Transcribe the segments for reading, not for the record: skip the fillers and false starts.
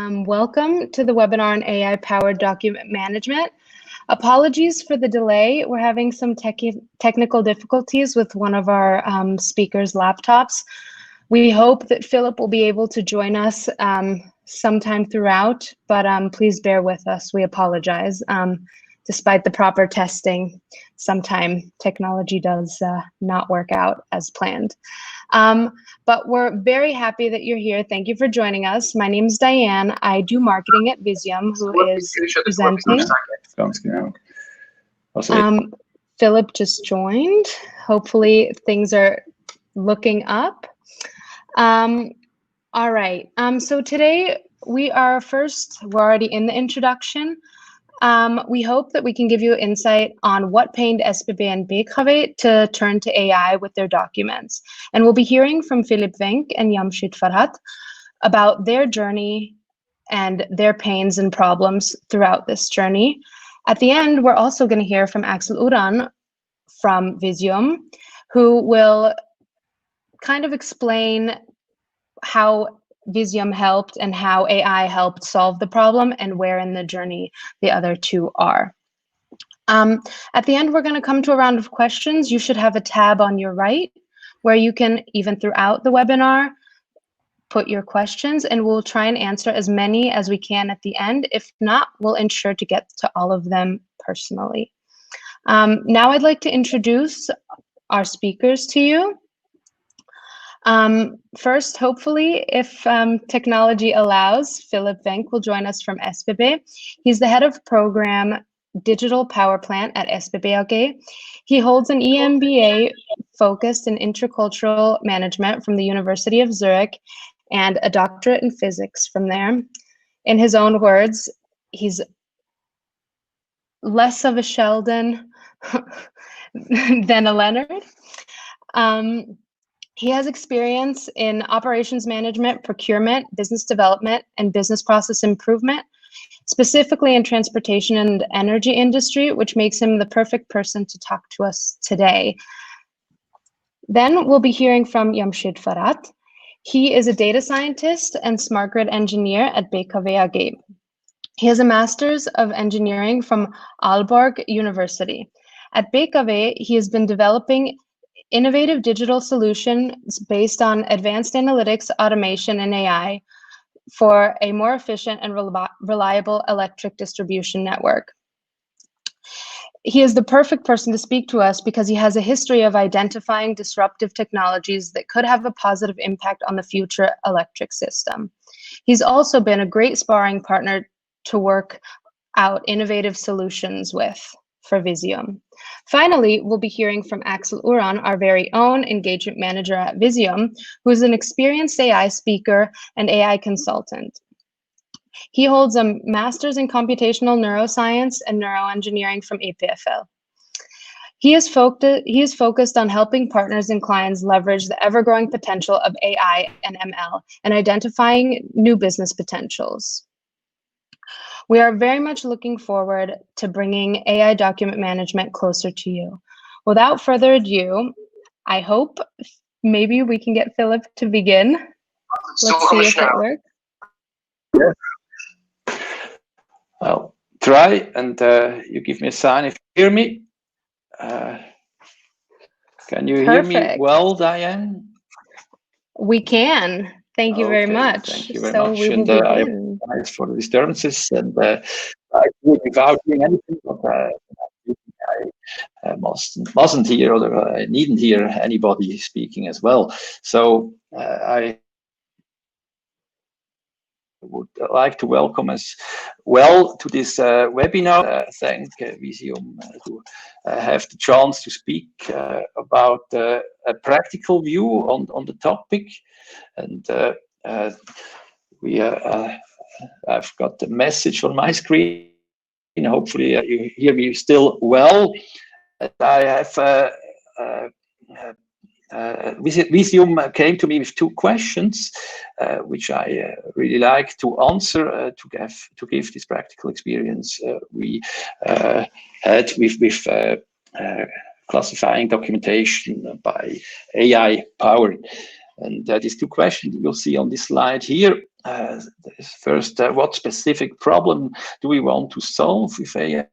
Welcome to the webinar on AI-powered document management. Apologies for the delay. We're having some technical difficulties with one of our speakers' laptops. We hope that Philip will be able to join us sometime throughout, but please bear with us. We apologize. Despite the proper testing, sometimes technology does not work out as planned. But we're very happy that you're here. Thank you for joining us. My name is Diane. I do marketing at Visium, who is presenting. Philip just joined. Hopefully things are looking up. All right. So today we're already in the introduction. We hope that we can give you insight on what pained SBB and BKW to turn to AI with their documents. And we'll be hearing from Philip Wenk and Jamshid Farhat about their journey and their pains and problems throughout this journey. At the end, we're also going to hear from Axel Uran from Visium, who will kind of explain how Visium helped and how AI helped solve the problem and where in the journey the other two are. At the end, we're going to come to a round of questions. You should have a tab on your right where you can, even throughout the webinar, put your questions, and we'll try and answer as many as we can at the end. If not, we'll ensure to get to all of them personally. Now I'd like to introduce our speakers to you. First, hopefully, if technology allows, Philip Wenk will join us from SBB. He's the head of program Digital Power Plant at SBB AG. He holds an EMBA focused in intercultural management from the University of Zurich and a doctorate in physics from there. In his own words, he's less of a Sheldon than a Leonard. He has experience in operations management, procurement, business development, and business process improvement, specifically in transportation and energy industry, which makes him the perfect person to talk to us today. Then we'll be hearing from Jamshid Farhat. He is a data scientist and smart grid engineer at BKW AG. He has a master's of engineering from Aalborg University. At BKW, he has been developing innovative digital solutions based on advanced analytics, automation, and AI for a more efficient and reliable electric distribution network. He is the perfect person to speak to us because he has a history of identifying disruptive technologies that could have a positive impact on the future electric system. He's also been a great sparring partner to work out innovative solutions with for Visium. Finally, we'll be hearing from Axel Uran, our very own engagement manager at Visium, who is an experienced AI speaker and AI consultant. He holds a master's in computational neuroscience and neuroengineering from EPFL. He is focused on helping partners and clients leverage the ever-growing potential of AI and ML and identifying new business potentials. We are very much looking forward to bringing AI document management closer to you. Without further ado, I hope maybe we can get Philip to begin. Let's see if it works. Yeah. I'll try, and you give me a sign if you hear me. Can you hear me well, Diane? We can. Thank you very much. Thank you very much. And I apologize for the disturbances, and without doing anything, but I mustn't hear, or I needn't hear anybody speaking as well. So I would like to welcome as well to this webinar. Thank Visium to have the chance to speak about a practical view on the topic. And I've got the message on my screen. Hopefully you hear me still well. I have Visium came to me with two questions, which I really like to answer to give this practical experience we had with classifying documentation by AI powered. And these two questions you'll see on this slide here. first, what specific problem do we want to solve with AI?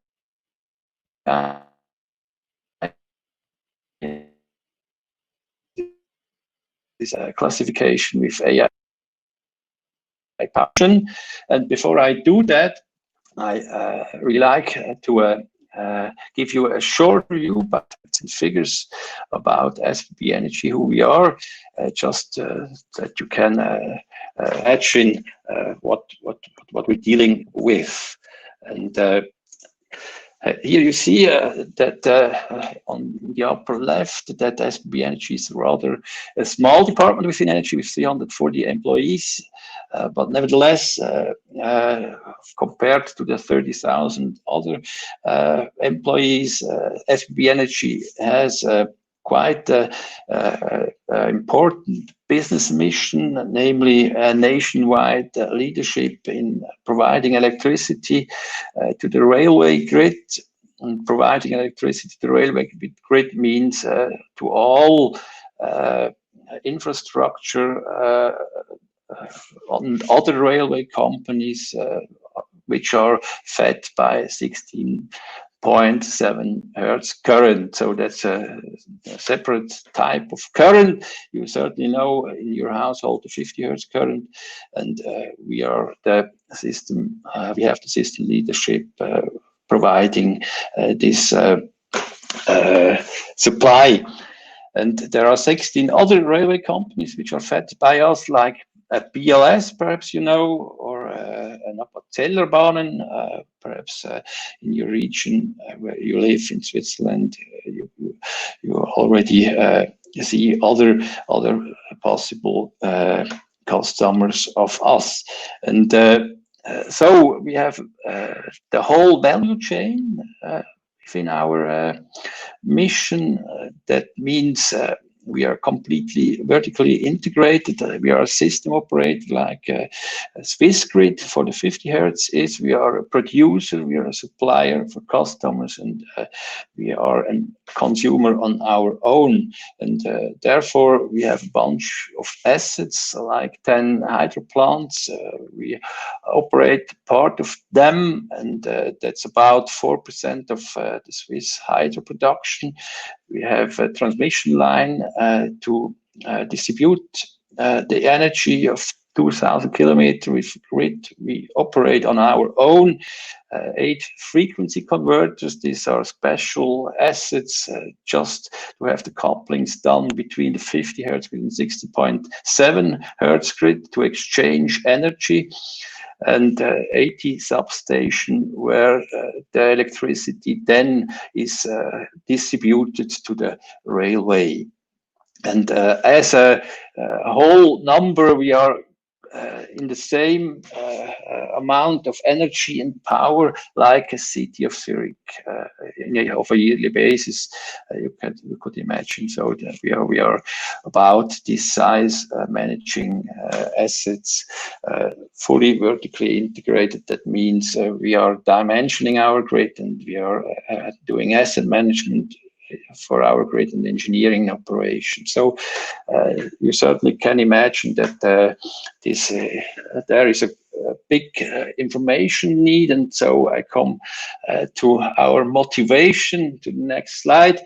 This classification with AI passion. And before I do that, I really like to give you a short review, but in figures about SBB Energy, who we are, just that you can imagine what we're dealing with. And here you see that on the upper left, that SBB Energy is rather a small department within energy with 340 employees, but nevertheless, compared to the 30,000 other employees, SBB Energy has quite important business mission, namely nationwide leadership in providing electricity to the railway grid. And providing electricity to the railway grid means to all infrastructure on other railway companies which are fed by 16.7 hertz current. So that's a separate type of current. You certainly know in your household the 50 hertz current, and we are the system. We have the system leadership providing this supply. And there are 16 other railway companies which are fed by us, like BLS, perhaps you know, or an Appenzellerbahnen, perhaps in your region where you live in Switzerland, you already see other possible customers of us. And so we have the whole value chain within our mission. That means we are completely vertically integrated. We are a system operator like Swissgrid for the 50 hertz is. We are a producer, we are a supplier for customers, and we are a consumer on our own. And therefore, we have a bunch of assets, like 10 hydro plants. We operate part of them, and that's about 4% of the Swiss hydro production. We have a transmission line to distribute the energy of 2,000 kilometers with grid. We operate on our own 8 frequency converters. These are special assets just to have the couplings done between the 50 hertz and 60.7 hertz grid to exchange energy. And 80 substation where the electricity then is distributed to the railway. And as a whole number, we are in the same amount of energy and power like a city of Zurich of a yearly basis. You could imagine. So that we are about this size, managing assets fully vertically integrated. That means we are dimensioning our grid, and we are doing asset management for our grid and engineering operation. So you certainly can imagine that there is a big information need, and so I come to our motivation, to the next slide.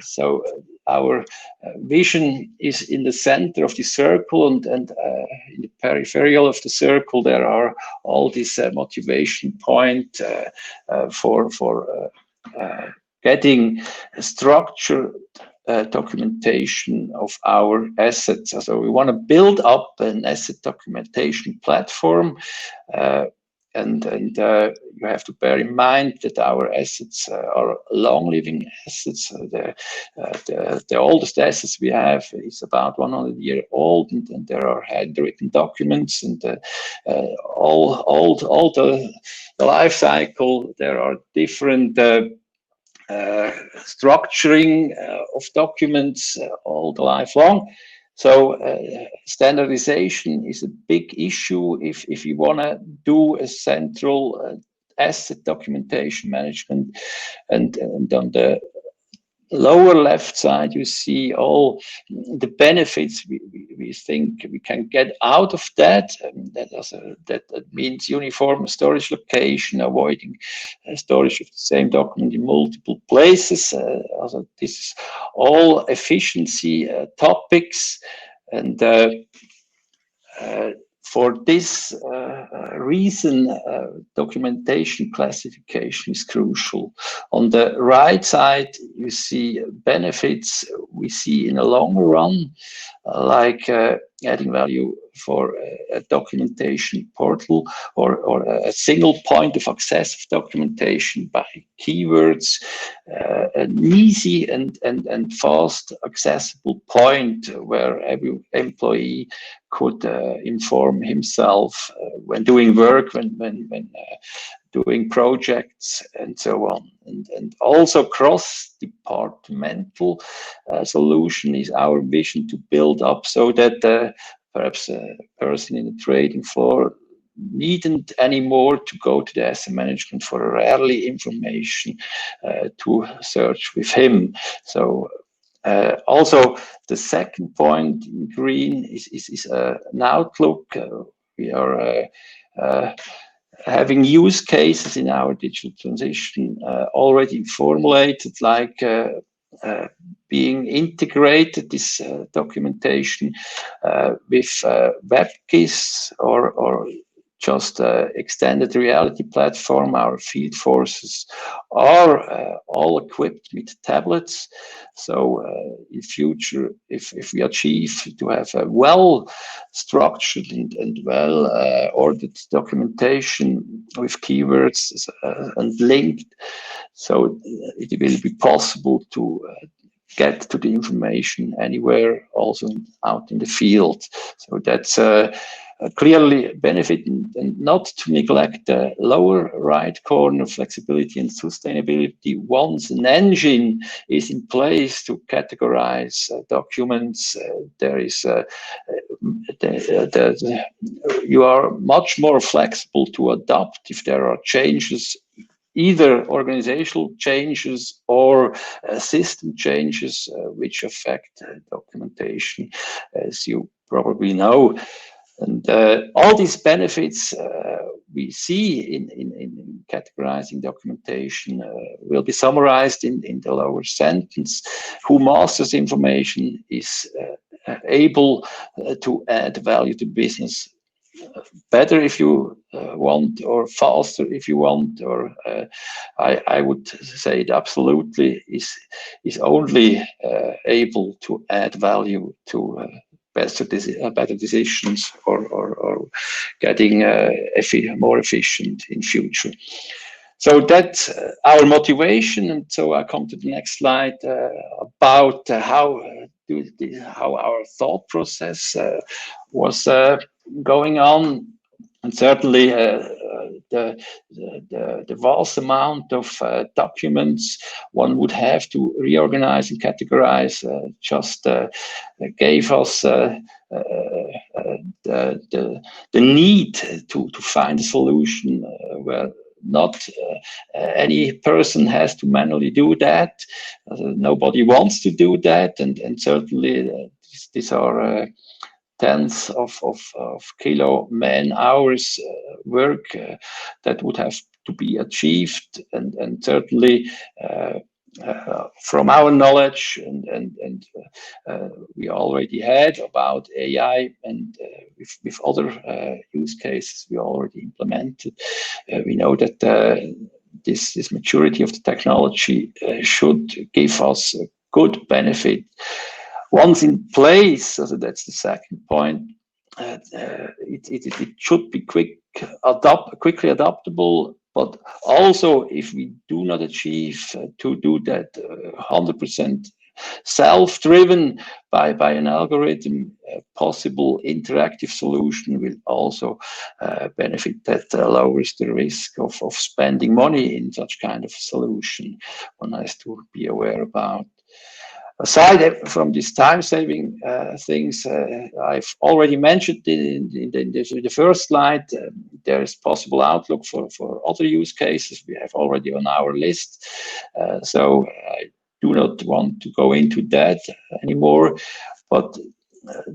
So our vision is in the center of the circle, and in the peripheral of the circle there are all these motivation point for getting structured documentation of our assets. So we want to build up an asset documentation platform, and you have to bear in mind that our assets are long-living assets. The oldest assets we have is about 100 years old, and there are handwritten documents, and all the life cycle. There are different structuring of documents all the life long. So standardization is a big issue if you want to do a central asset documentation management. And on the lower left side, you see all the benefits we think we can get out of that. That means uniform storage location, avoiding storage of the same document in multiple places. Also, this is all efficiency topics, and for this reason, documentation classification is crucial. On the right side, you see benefits we see in a long run, like adding value for a documentation portal or a single point of access of documentation by keywords, an easy and fast accessible point where every employee could inform himself when doing work, when doing projects, and so on. And also cross-departmental solution is our vision to build up, so that perhaps a person in the trading floor needn't anymore to go to the asset management for rarely information to search with him. So also, the second point in green is an outlook. We are having use cases in our digital transition already formulated, like being integrated, this documentation with WebGIS or just extended reality platform. Our field forces are all equipped with tablets. So in future, if we achieve to have a well-structured and well-ordered documentation with keywords and linked, so it will be possible to get to the information anywhere, also out in the field. So that's clearly benefit, and not to neglect the lower right corner, flexibility and sustainability. Once an engine is in place to categorize documents, there is you are much more flexible to adapt if there are changes, either organizational changes or system changes which affect documentation, as you probably know. And all these benefits we see in categorizing documentation will be summarized in the lower sentence. Who masters information is able to add value to business better if you want, or faster if you want, or I would say it absolutely is only able to add value to better decisions or getting more efficient in future. So that's our motivation, and so I come to the next slide about how our thought process was going on. And certainly the vast amount of documents one would have to reorganize and categorize just gave us the need to find a solution where not any person has to manually do that. Nobody wants to do that, and certainly these are tens of kilo man hours work that would have to be achieved, and certainly from our knowledge and we already had about AI, and with other use cases we already implemented, we know that this maturity of the technology should give us a good benefit. Once in place, so that's the second point, it should be quickly adaptable, but also if we do not achieve to do that 100% self-driven by an algorithm, possible interactive solution will also benefit. That lowers the risk of spending money in such kind of solution. One has to be aware about. Aside from these time-saving things, I've already mentioned in the first slide, there is possible outlook for other use cases we have already on our list. So I do not want to go into that anymore. But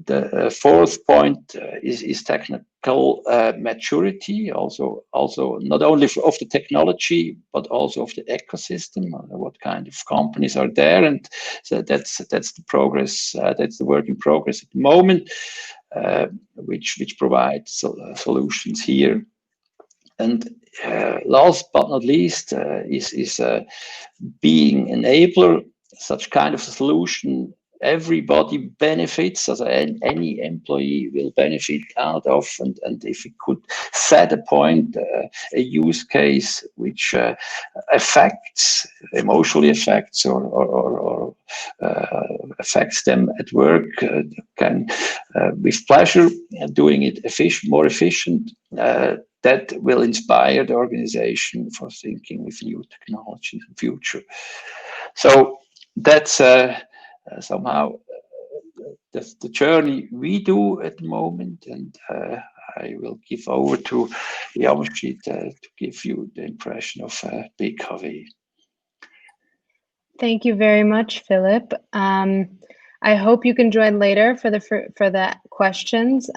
the fourth point is technical maturity, also not only of the technology, but also of the ecosystem, what kind of companies are there. And so that's the progress, that's the work in progress at the moment, which provides solutions here. And last but not least is being enabler, such kind of a solution everybody benefits, as any employee will benefit out of, and if we could set a point, a use case which emotionally affects or affects them at work, can with pleasure doing it more efficient, that will inspire the organization for thinking with new technology in the future. So that's somehow the journey we do at the moment, and I will give over to Jamshid to give you the impression of BKW. Thank you very much, Philip. I hope you can join later for the questions.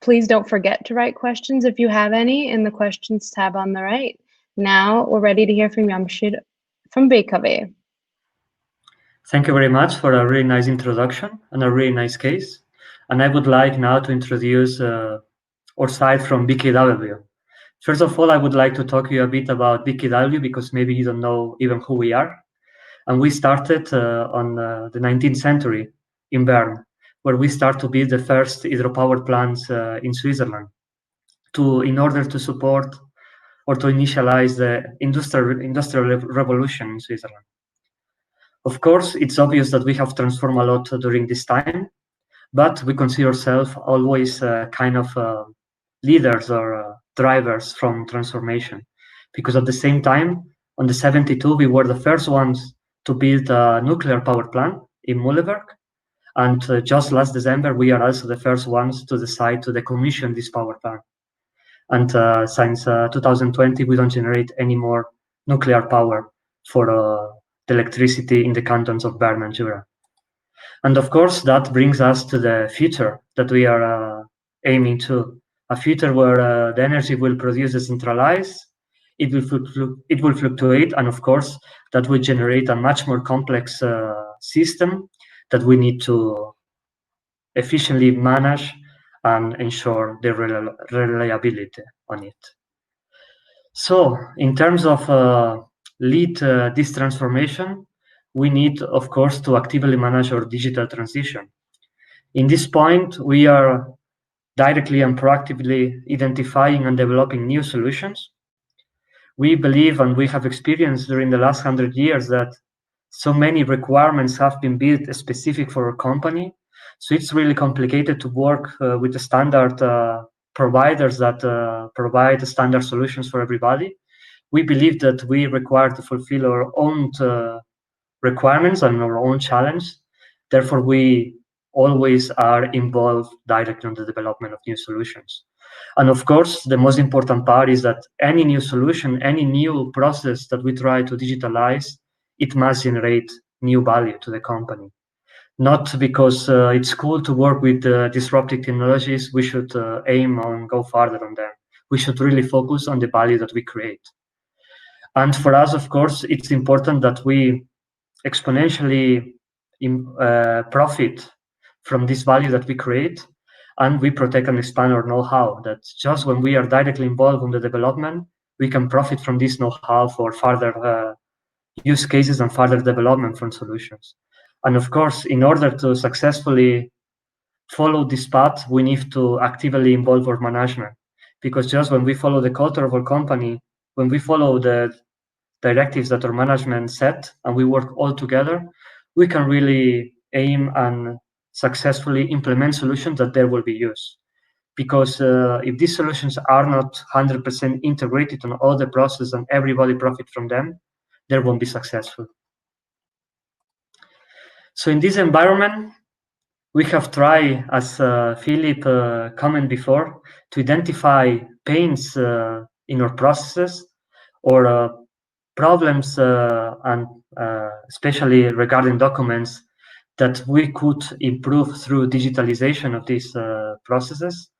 Please don't forget to write questions if you have any in the questions tab on the right. Now we're ready to hear from Jamshid from BKW. Thank you very much for a really nice introduction and a really nice case. And I would like now to introduce our side from BKW. First of all, I would like to talk to you a bit about BKW, because maybe you don't know even who we are. And we started on the 19th century in Bern, where we start to build the first hydropower plants in Switzerland in order to support or to initialize the industrial revolution in Switzerland. Of course, it's obvious that we have transformed a lot during this time, but we consider ourselves always kind of leaders or drivers from transformation, because at the same time, on the 72, we were the first ones to build a nuclear power plant in Mühleberg, and just last December, we are also the first ones to decide to decommission this power plant. And since 2020, we don't generate any more nuclear power for the electricity in the cantons of Bern and Jura. And of course, that brings us to the future that we are aiming to, a future where the energy will produce decentralized, it will fluctuate, and of course, that will generate a much more complex system that we need to efficiently manage and ensure the reliability on it. So, in terms of lead this transformation, we need, of course, to actively manage our digital transition. In this point, we are directly and proactively identifying and developing new solutions. We believe, and we have experienced during the last 100 years, that so many requirements have been built specific for a company. So it's really complicated to work with the standard providers that provide standard solutions for everybody. We believe that we require to fulfill our own requirements and our own challenge. Therefore, we always are involved directly in the development of new solutions. And of course, the most important part is that any new solution, any new process that we try to digitalize, it must generate new value to the company. Not because it's cool to work with disruptive technologies, we should aim and go farther on them. We should really focus on the value that we create. And for us, of course, it's important that we exponentially profit from this value that we create, and we protect and expand our know-how. That just when we are directly involved in the development, we can profit from this know-how for further use cases and further development from solutions. And of course, in order to successfully follow this path, we need to actively involve our management, because just when we follow the culture of our company, when we follow the directives that our management set and we work all together, we can really aim and successfully implement solutions that there will be used. Because if these solutions are not 100% integrated on all the process and everybody profit from them, they won't be successful. So in this environment, we have tried, as Philip commented before, to identify pains in our processes or problems and especially regarding documents that we could improve through digitalization of these processes.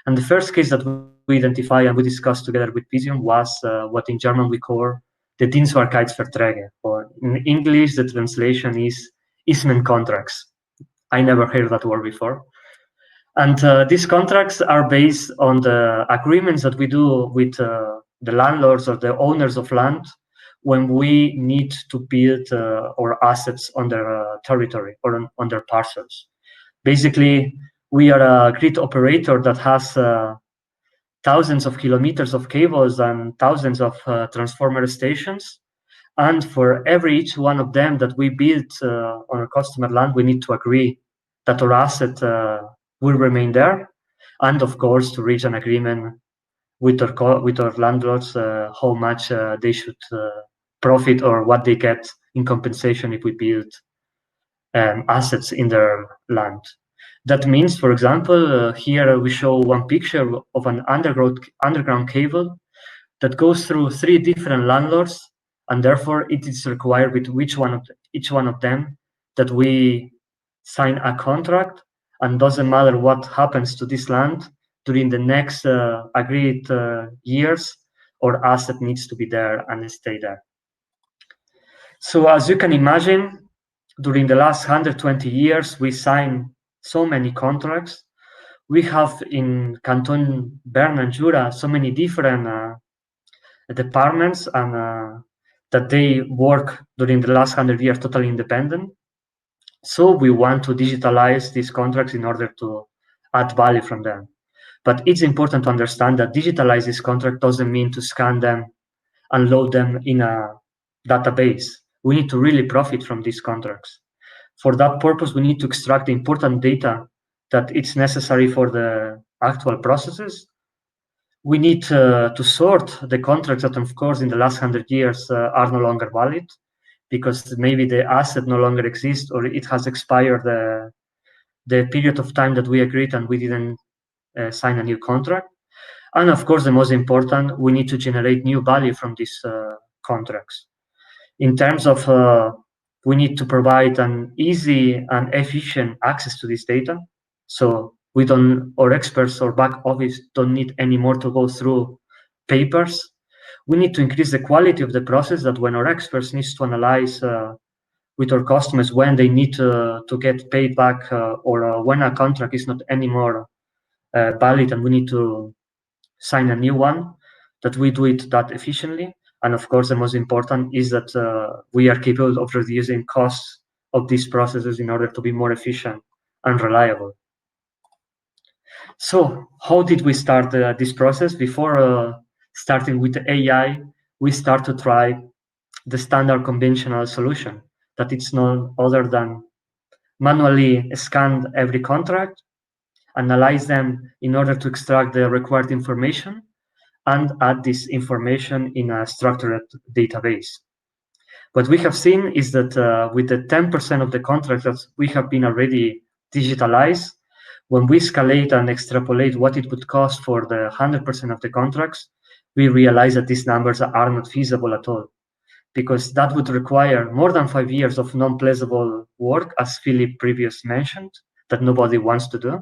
And the first case that we identified and we discussed together with Visium was what in German we call the Dienstbarkeitsverträge, or in English the translation is easement contracts. I never heard that word before. And these contracts are based on the agreements that we do with the landlords or the owners of land when we need to build our assets on their territory or on their parcels. Basically, we are a grid operator that has thousands of kilometers of cables and thousands of transformer stations. And for each one of them that we build on our customer land, we need to agree that our asset will remain there. And of course, to reach an agreement with our landlords, how much they should profit or what they get in compensation if we build assets in their land. That means, for example, here we show one picture of an underground cable that goes through 3 different landlords, and therefore it is required with each one of them that we sign a contract, and doesn't matter what happens to this land during the next agreed years, our asset needs to be there and stay there. So as you can imagine, during the last 120 years, we signed so many contracts. We have in Canton Bern and Jura so many different departments and that they work during the last 100 years totally independent. So we want to digitalize these contracts in order to add value from them. But it's important to understand that digitalize this contract doesn't mean to scan them and load them in a database. We need to really profit from these contracts. For that purpose, we need to extract the important data that it's necessary for the actual processes. We need to sort the contracts that, of course, in the last 100 years are no longer valid because maybe the asset no longer exists or it has expired the period of time that we agreed and we didn't sign a new contract. And of course, the most important, we need to generate new value from these contracts. In terms of, we need to provide an easy and efficient access to this data. So we don't, our experts or back office don't need anymore to go through papers. We need to increase the quality of the process that when our experts need to analyze with our customers when they need to get paid back or when a contract is not anymore valid and we need to sign a new one, that we do it that efficiently. And of course, the most important is that we are capable of reducing costs of these processes in order to be more efficient and reliable. So how did we start this process? Before starting with the AI, we start to try the standard conventional solution, that it's none other than manually scan every contract, analyze them in order to extract the required information, and add this information in a structured database. What we have seen is that with the 10% of the contracts that we have been already digitalized, when we escalate and extrapolate what it would cost for the 100% of the contracts, we realize that these numbers are not feasible at all, because that would require more than 5 years of non-plausible work, as Philip previously mentioned, that nobody wants to do.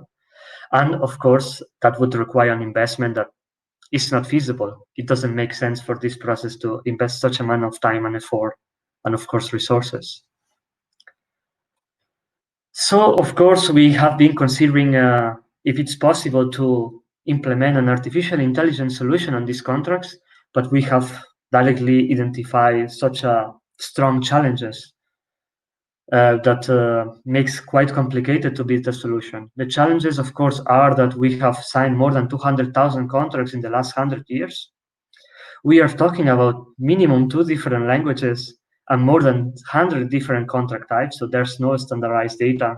And of course, that would require an investment that is not feasible. It doesn't make sense for this process to invest such amount of time and effort, and of course, resources. So, of course, we have been considering if it's possible to implement an artificial intelligence solution on these contracts, but we have directly identified such strong challenges that makes quite complicated to build a solution. The challenges, of course, are that we have signed more than 200,000 contracts in the last 100 years. We are talking about minimum 2 different languages and more than 100 different contract types, so there's no standardized data.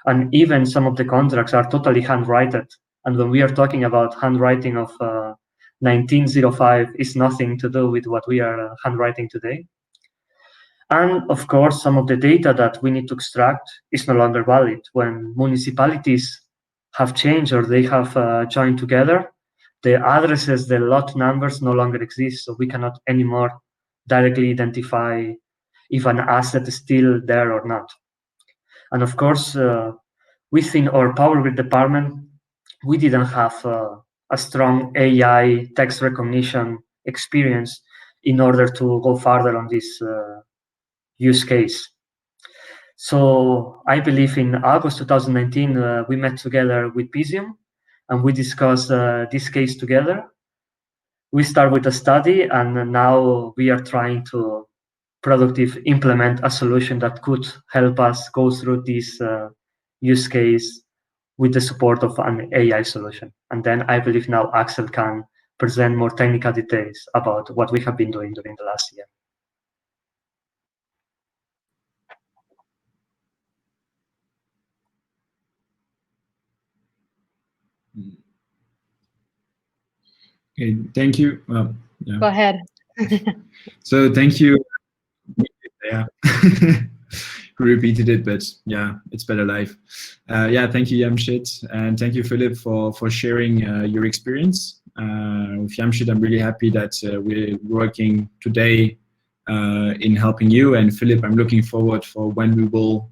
And even some of the contracts are totally handwritten. And when we are talking about handwriting of 1905, it's nothing to do with what we are handwriting today. And of course, some of the data that we need to extract is no longer valid. When municipalities have changed or they have joined together, the addresses, the lot numbers no longer exist, so we cannot anymore directly identify if an asset is still there or not. And of course, within our Power Grid department, we didn't have a strong AI text recognition experience in order to go further on this use case. So I believe in August 2019, we met together with Visium and we discussed this case together. We start with a study, and now we are trying to productive implement a solution that could help us go through this use case with the support of an AI solution. And then I believe now Axel can present more technical details about what we have been doing during the last year. Okay, thank you. Well, yeah. Go ahead. So thank you. Yeah, we repeated it, but yeah, it's better live. Yeah, thank you, Jamshid, and thank you, Philip, for sharing your experience. With Jamshid, I'm really happy that we're working today in helping you, and Philip, I'm looking forward for when we will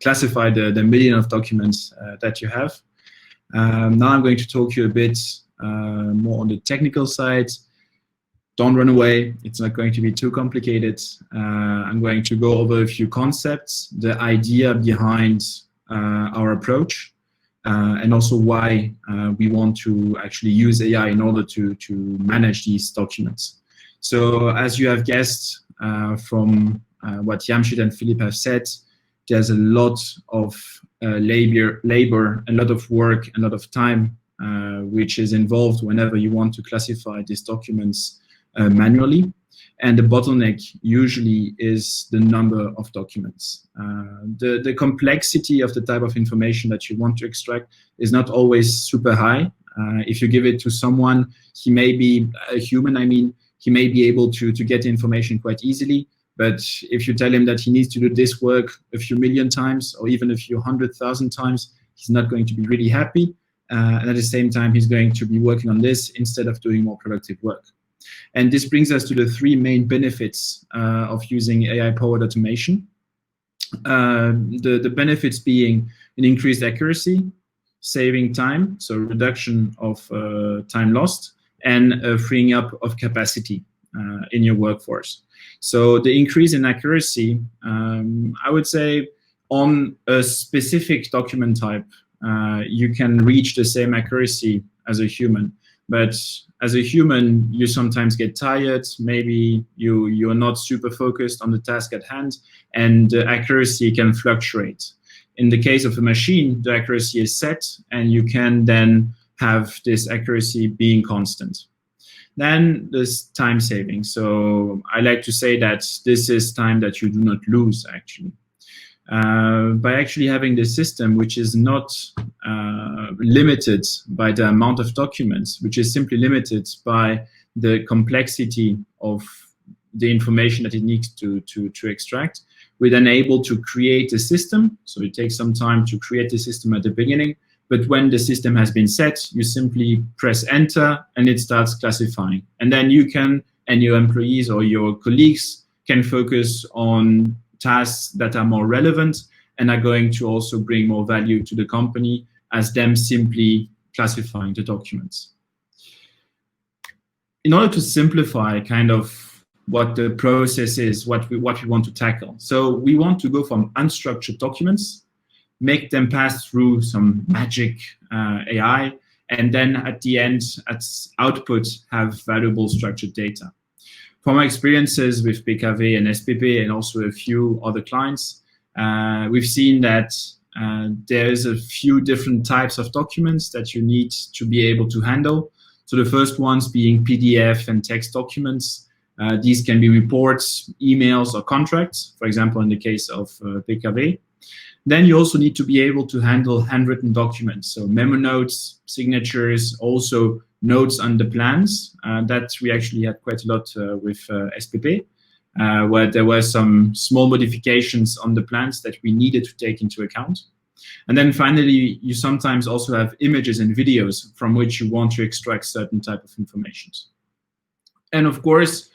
classify the million of documents that you have. Now I'm going to talk to you a bit more on the technical side. Don't run away, it's not going to be too complicated. I'm going to go over a few concepts, the idea behind our approach, and also why we want to actually use AI in order to manage these documents. So as you have guessed from what Jamshid and Philip have said, there's a lot of labor, a lot of work, a lot of time which is involved whenever you want to classify these documents manually. And the bottleneck usually is the number of documents. The complexity of the type of information that you want to extract is not always super high. If you give it to someone, he may be a human, I mean, he may be able to get information quite easily. But if you tell him that he needs to do this work a few million times or even a few 100,000 times, he's not going to be really happy. And at the same time, he's going to be working on this instead of doing more productive work. And this brings us to the three main benefits of using AI-powered automation. The benefits being an increased accuracy, saving time, so reduction of time lost, and freeing up of capacity in your workforce. So the increase in accuracy, I would say on a specific document type, you can reach the same accuracy as a human. But as a human, you sometimes get tired, maybe you're not super focused on the task at hand, and the accuracy can fluctuate. In the case of a machine, the accuracy is set, and you can then have this accuracy being constant. Then there's time saving. So I like to say that this is time that you do not lose, actually. By actually having this system, which is not limited by the amount of documents, which is simply limited by the complexity of the information that it needs to extract, we're then able to create a system. So it takes some time to create the system at the beginning, but when the system has been set, you simply press enter and it starts classifying. And then you can, and your employees or your colleagues can focus on tasks that are more relevant and are going to also bring more value to the company as them simply classifying the documents. In order to simplify kind of what the process is, what we want to tackle. So we want to go from unstructured documents, make them pass through some magic AI, and then at the end, at output, have valuable structured data. From my experiences with BKW and SPP and also a few other clients, we've seen that there's a few different types of documents that you need to be able to handle. So the first ones being PDF and text documents. These can be reports, emails, or contracts, for example, in the case of BKW. Then you also need to be able to handle handwritten documents, so memo notes, signatures, also notes on the plans. That we actually had quite a lot with SPP, where there were some small modifications on the plans that we needed to take into account. And then finally, you sometimes also have images and videos from which you want to extract certain type of information. And of course,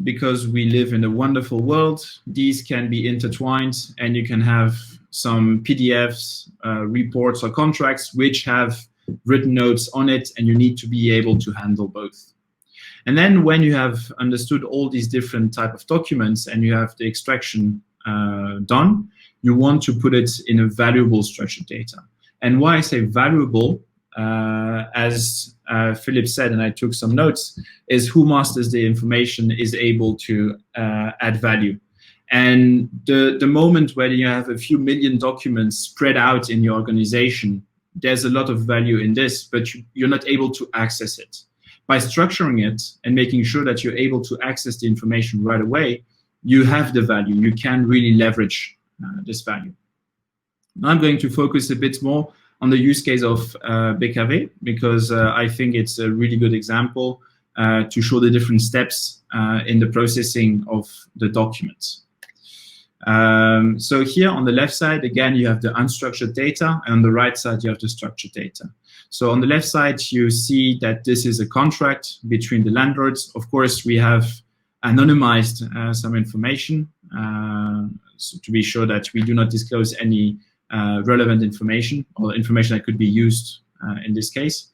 because we live in a wonderful world, these can be intertwined, and you can have some PDFs, reports, or contracts which have written notes on it, and you need to be able to handle both. And then when you have understood all these different type of documents and you have the extraction done, you want to put it in a valuable structured data. And why I say valuable, as Philip said, and I took some notes, is who masters the information is able to add value. And the moment where you have a few million documents spread out in your organization, there's a lot of value in this, but you're not able to access it. By structuring it and making sure that you're able to access the information right away, you have the value. You can really leverage this value. Now I'm going to focus a bit more on the use case of BKV, because I think it's a really good example to show the different steps in the processing of the documents. So here on the left side, again, you have the unstructured data, and on the right side, you have the structured data. So on the left side, you see that this is a contract between the landlords. Of course, we have anonymized some information so to be sure that we do not disclose any relevant information or information that could be used in this case.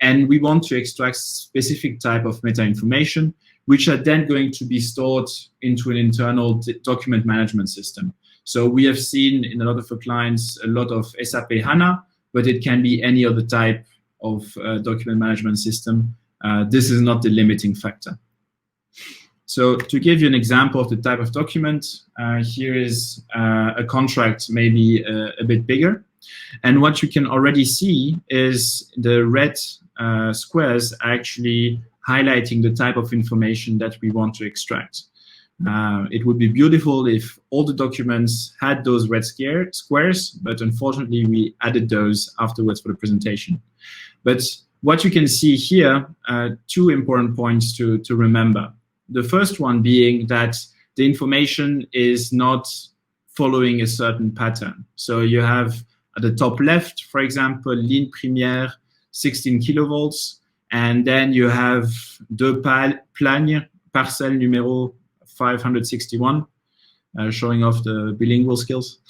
And we want to extract specific type of meta information, which are then going to be stored into an internal document management system. So we have seen in a lot of our clients a lot of SAP HANA, but it can be any other type of document management system. This is not the limiting factor. So to give you an example of the type of document, here is a contract maybe a bit bigger. And what you can already see is the red squares actually highlighting the type of information that we want to extract. It would be beautiful if all the documents had those red squares, but unfortunately we added those afterwards for the presentation. But what you can see here, two important points to remember. The first one being that the information is not following a certain pattern. So you have at the top left, for example, ligne première, 16 kilovolts, and then you have deux plagnes, parcelle numéro 561, showing off the bilingual skills.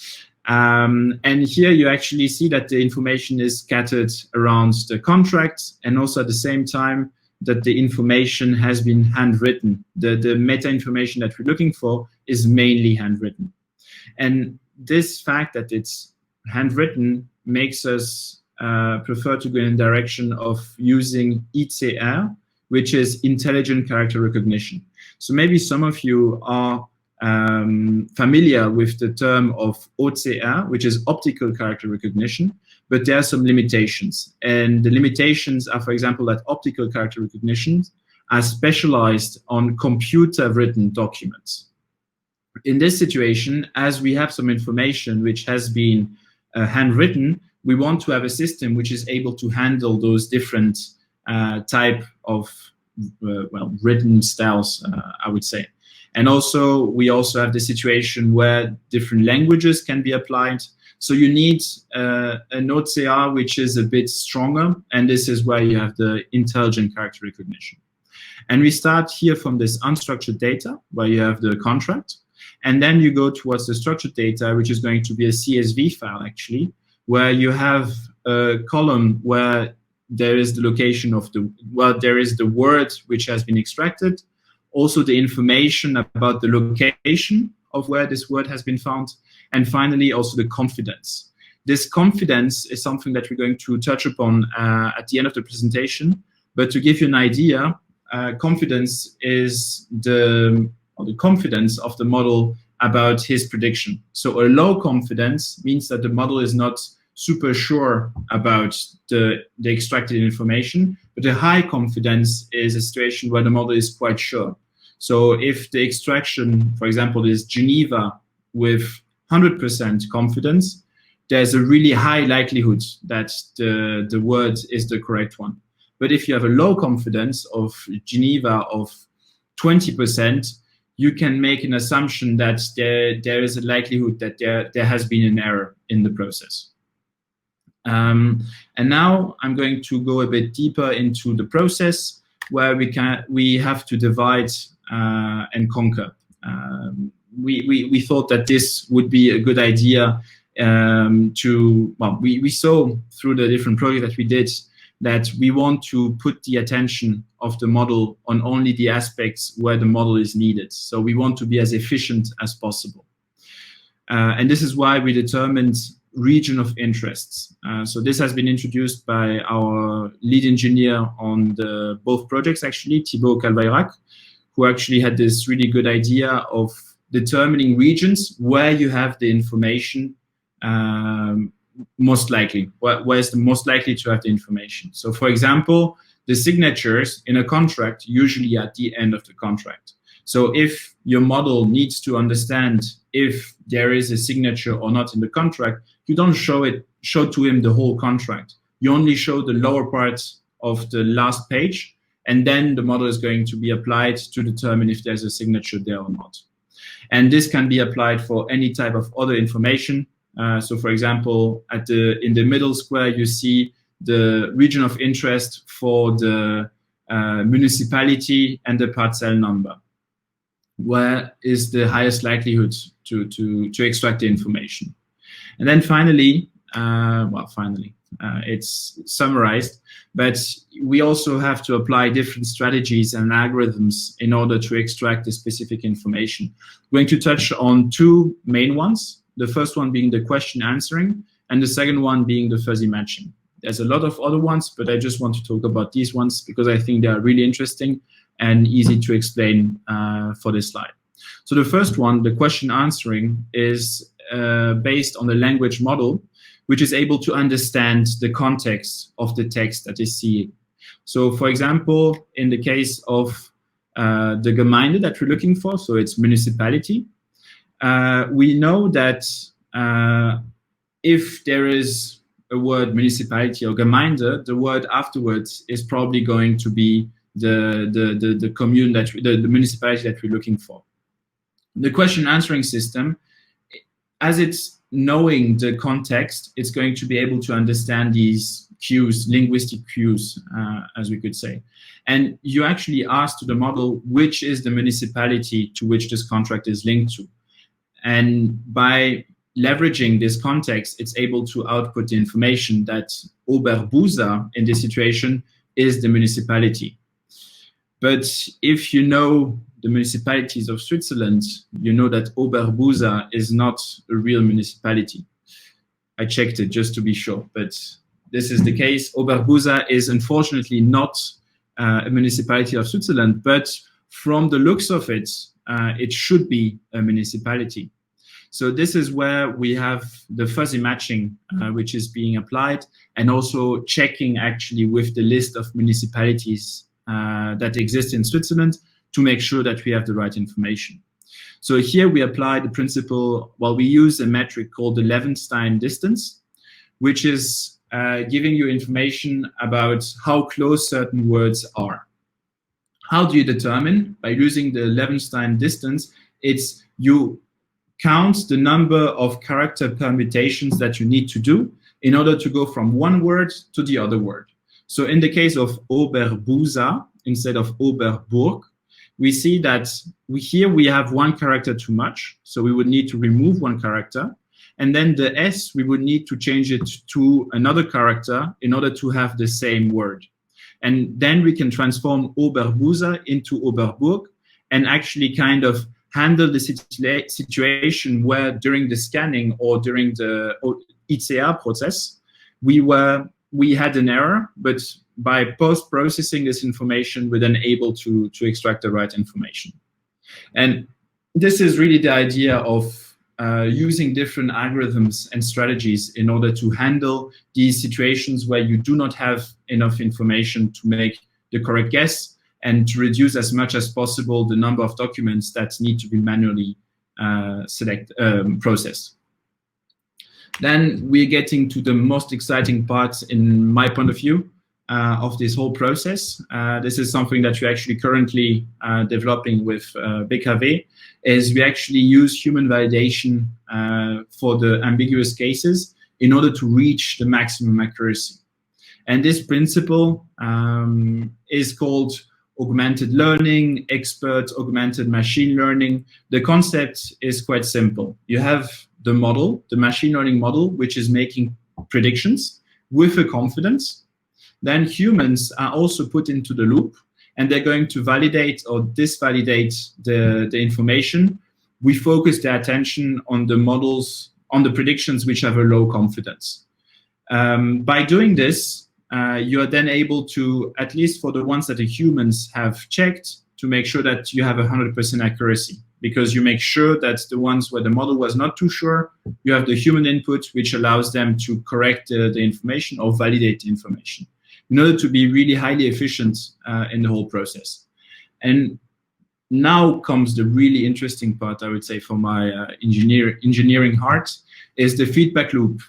And here you actually see that the information is scattered around the contract, and also at the same time that the information has been handwritten. The meta information that we're looking for is mainly handwritten. And this fact that it's handwritten makes us prefer to go in the direction of using ICR, which is intelligent character recognition. So maybe some of you are familiar with the term of OCR, which is optical character recognition, but there are some limitations. And the limitations are, for example, that optical character recognition are specialized on computer-written documents. In this situation, as we have some information which has been handwritten, we want to have a system which is able to handle those different type of written styles, I would say. And also, we also have the situation where different languages can be applied. So you need an OCR which is a bit stronger, and this is where you have the intelligent character recognition. And we start here from this unstructured data, where you have the contract, and then you go towards the structured data, which is going to be a CSV file, actually, where you have a column where there is the location of the, well, there is the word which has been extracted, also the information about the location of where this word has been found, and finally also the confidence. This confidence is something that we're going to touch upon at the end of the presentation, but to give you an idea, confidence is the confidence of the model about his prediction. So a low confidence means that the model is not super sure about the extracted information, but a high confidence is a situation where the model is quite sure. So if the extraction, for example, is Geneva with 100% confidence, there's a really high likelihood that the word is the correct one. But if you have a low confidence of Geneva of 20%, you can make an assumption that there is a likelihood that there has been an error in the process. And now I'm going to go a bit deeper into the process where we have to divide and conquer. We thought that this would be a good idea we saw through the different projects that we did that we want to put the attention of the model on only the aspects where the model is needed. So we want to be as efficient as possible. And this is why we determined region of interests. So this has been introduced by our lead engineer on both projects, actually, Thibaut Calvairac, who actually had this really good idea of determining regions where you have the information most likely, where is the most likely to have the information. So for example, the signatures in a contract usually at the end of the contract. So if your model needs to understand if there is a signature or not in the contract, you don't show to him the whole contract. You only show the lower part of the last page, and then the model is going to be applied to determine if there's a signature there or not. And this can be applied for any type of other information. So for example, in the middle square, you see the region of interest for the municipality and the parcel number. Where is the highest likelihood to extract the information? And then finally, it's summarized, but we also have to apply different strategies and algorithms in order to extract the specific information. I'm going to touch on two main ones. The first one being the question answering, and the second one being the fuzzy matching. There's a lot of other ones, but I just want to talk about these ones because I think they are really interesting and easy to explain for this slide. So the first one, the question answering, is based on the language model, which is able to understand the context of the text that is seeing. So for example, in the case of the Gemeinde that we're looking for, so it's municipality, we know that if there is a word municipality or Gemeinde, the word afterwards is probably going to be the commune the municipality that we're looking for. The question answering system, as it's knowing the context, it's going to be able to understand these cues, linguistic cues, as we could say. And you actually ask to the model which is the municipality to which this contract is linked to. And by leveraging this context, it's able to output the information that Oberbusa in this situation is the municipality. But if you know the municipalities of Switzerland, you know that Oberbusa is not a real municipality. I checked it just to be sure, but this is the case. Oberbusa is unfortunately not a municipality of Switzerland, but from the looks of it, it should be a municipality. So this is where we have the fuzzy matching, which is being applied, and also checking actually with the list of municipalities that exist in Switzerland to make sure that we have the right information. So here we apply the principle, we use a metric called the Levenshtein distance, which is giving you information about how close certain words are. How do you determine? By using the Levenshtein distance, it's you count the number of character permutations that you need to do in order to go from one word to the other word. So in the case of Oberbusa, instead of Oberburg, we see that here we have one character too much, so we would need to remove one character. And then the S, we would need to change it to another character in order to have the same word. And then we can transform Oberbusa into Oberburg and actually kind of handle the situation where during the scanning or during the ICA process, we had an error, but by post-processing this information, we're then able to extract the right information. And this is really the idea of using different algorithms and strategies in order to handle these situations where you do not have enough information to make the correct guess and to reduce as much as possible the number of documents that need to be manually processed. Then we're getting to the most exciting part, in my point of view, of this whole process. This is something that we're actually currently developing with BKW, is we actually use human validation for the ambiguous cases in order to reach the maximum accuracy. And this principle is called augmented learning, expert augmented machine learning. The concept is quite simple. You have the model, the machine learning model, which is making predictions with a confidence. Then humans are also put into the loop, and they're going to validate or disvalidate the information. We focus their attention on the models, on the predictions which have a low confidence. By doing this, you are then able to, at least for the ones that the humans have checked, to make sure that you have 100% accuracy, because you make sure that the ones where the model was not too sure, you have the human input, which allows them to correct the information or validate the information in order to be really highly efficient in the whole process. And now comes the really interesting part, I would say, for my engineering heart, is the feedback loop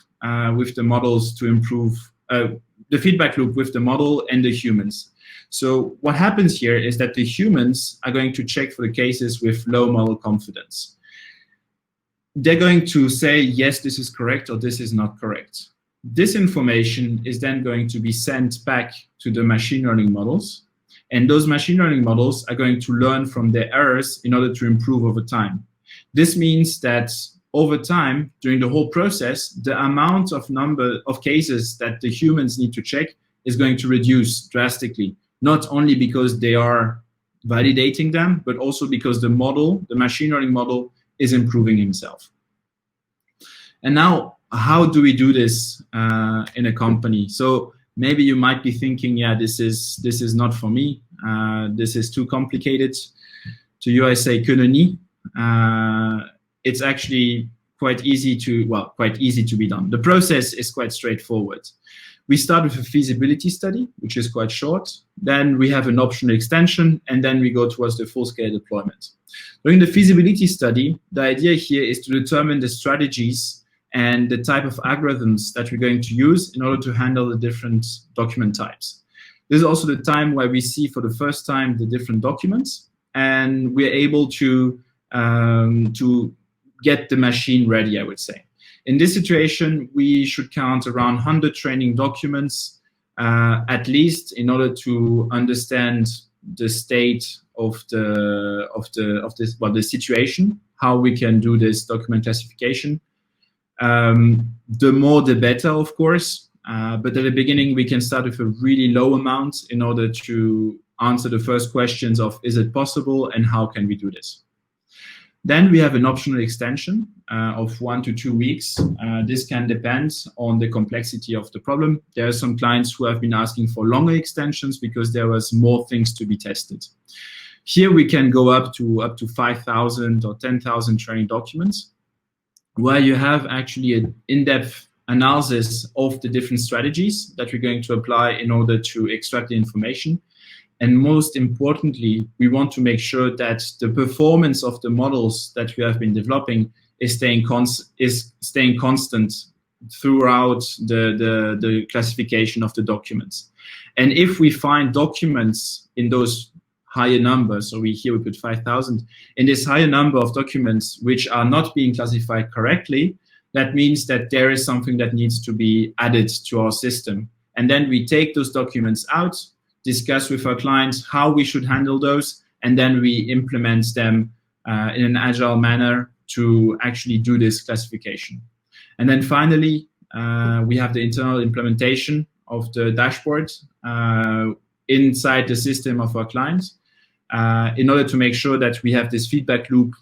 with the models to improve, the feedback loop with the model and the humans. So what happens here is that the humans are going to check for the cases with low model confidence. They're going to say, yes, this is correct, or this is not correct. This information is then going to be sent back to the machine learning models, and those machine learning models are going to learn from their errors in order to improve over time. This means that over time, during the whole process, the amount of number of cases that the humans need to check is going to reduce drastically, not only because they are validating them, but also because the model, the machine learning model, is improving himself. And now, how do we do this in a company? So maybe you might be thinking, yeah, this is not for me. This is too complicated. To you, I say, que nenni. It's actually quite easy to be done. The process is quite straightforward. We start with a feasibility study, which is quite short. Then we have an optional extension, and then we go towards the full-scale deployment. During the feasibility study, the idea here is to determine the strategies and the type of algorithms that we're going to use in order to handle the different document types. This is also the time where we see for the first time the different documents, and we're able to get the machine ready, I would say. In this situation, we should count around 100 training documents, at least, in order to understand the state of the situation, how we can do this document classification. The more, the better, of course. But at the beginning, we can start with a really low amount in order to answer the first questions of, is it possible and how can we do this? Then we have an optional extension of 1 to 2 weeks. This can depend on the complexity of the problem. There are some clients who have been asking for longer extensions because there was more things to be tested. Here we can go up to 5,000 or 10,000 training documents, where you have actually an in-depth analysis of the different strategies that we're going to apply in order to extract the information. And most importantly, we want to make sure that the performance of the models that we have been developing is staying constant throughout the classification of the documents. And if we find documents in those higher numbers, so here we put 5,000, in this higher number of documents which are not being classified correctly, that means that there is something that needs to be added to our system. And then we take those documents out, discuss with our clients how we should handle those, and then we implement them in an agile manner to actually do this classification. And then finally, we have the internal implementation of the dashboard inside the system of our clients in order to make sure that we have this feedback loop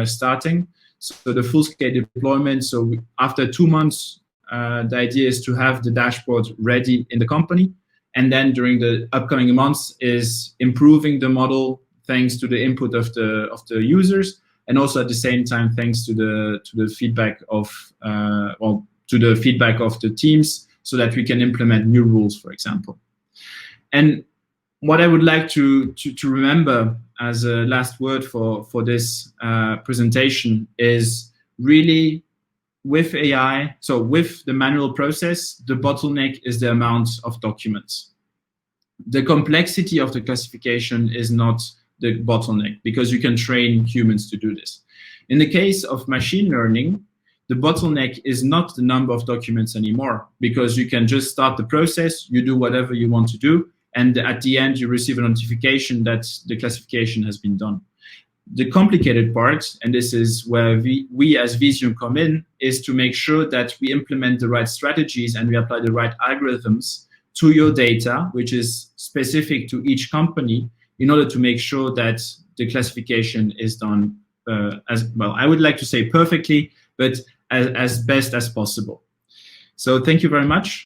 starting. So the full-scale deployment, so after 2 months, the idea is to have the dashboard ready in the company. And then during the upcoming months is improving the model thanks to the input of the users, and also at the same time thanks to the feedback of the teams, so that we can implement new rules, for example. And what I would like to remember as a last word for this presentation is really, with AI, so with the manual process, the bottleneck is the amount of documents. The complexity of the classification is not the bottleneck, because you can train humans to do this. In the case of machine learning, the bottleneck is not the number of documents anymore, because you can just start the process, you do whatever you want to do, and at the end you receive a notification that the classification has been done. The complicated part, and this is where we as Visium come in, is to make sure that we implement the right strategies and we apply the right algorithms to your data, which is specific to each company, in order to make sure that the classification is done as well, I would like to say perfectly, but as best as possible. So thank you very much.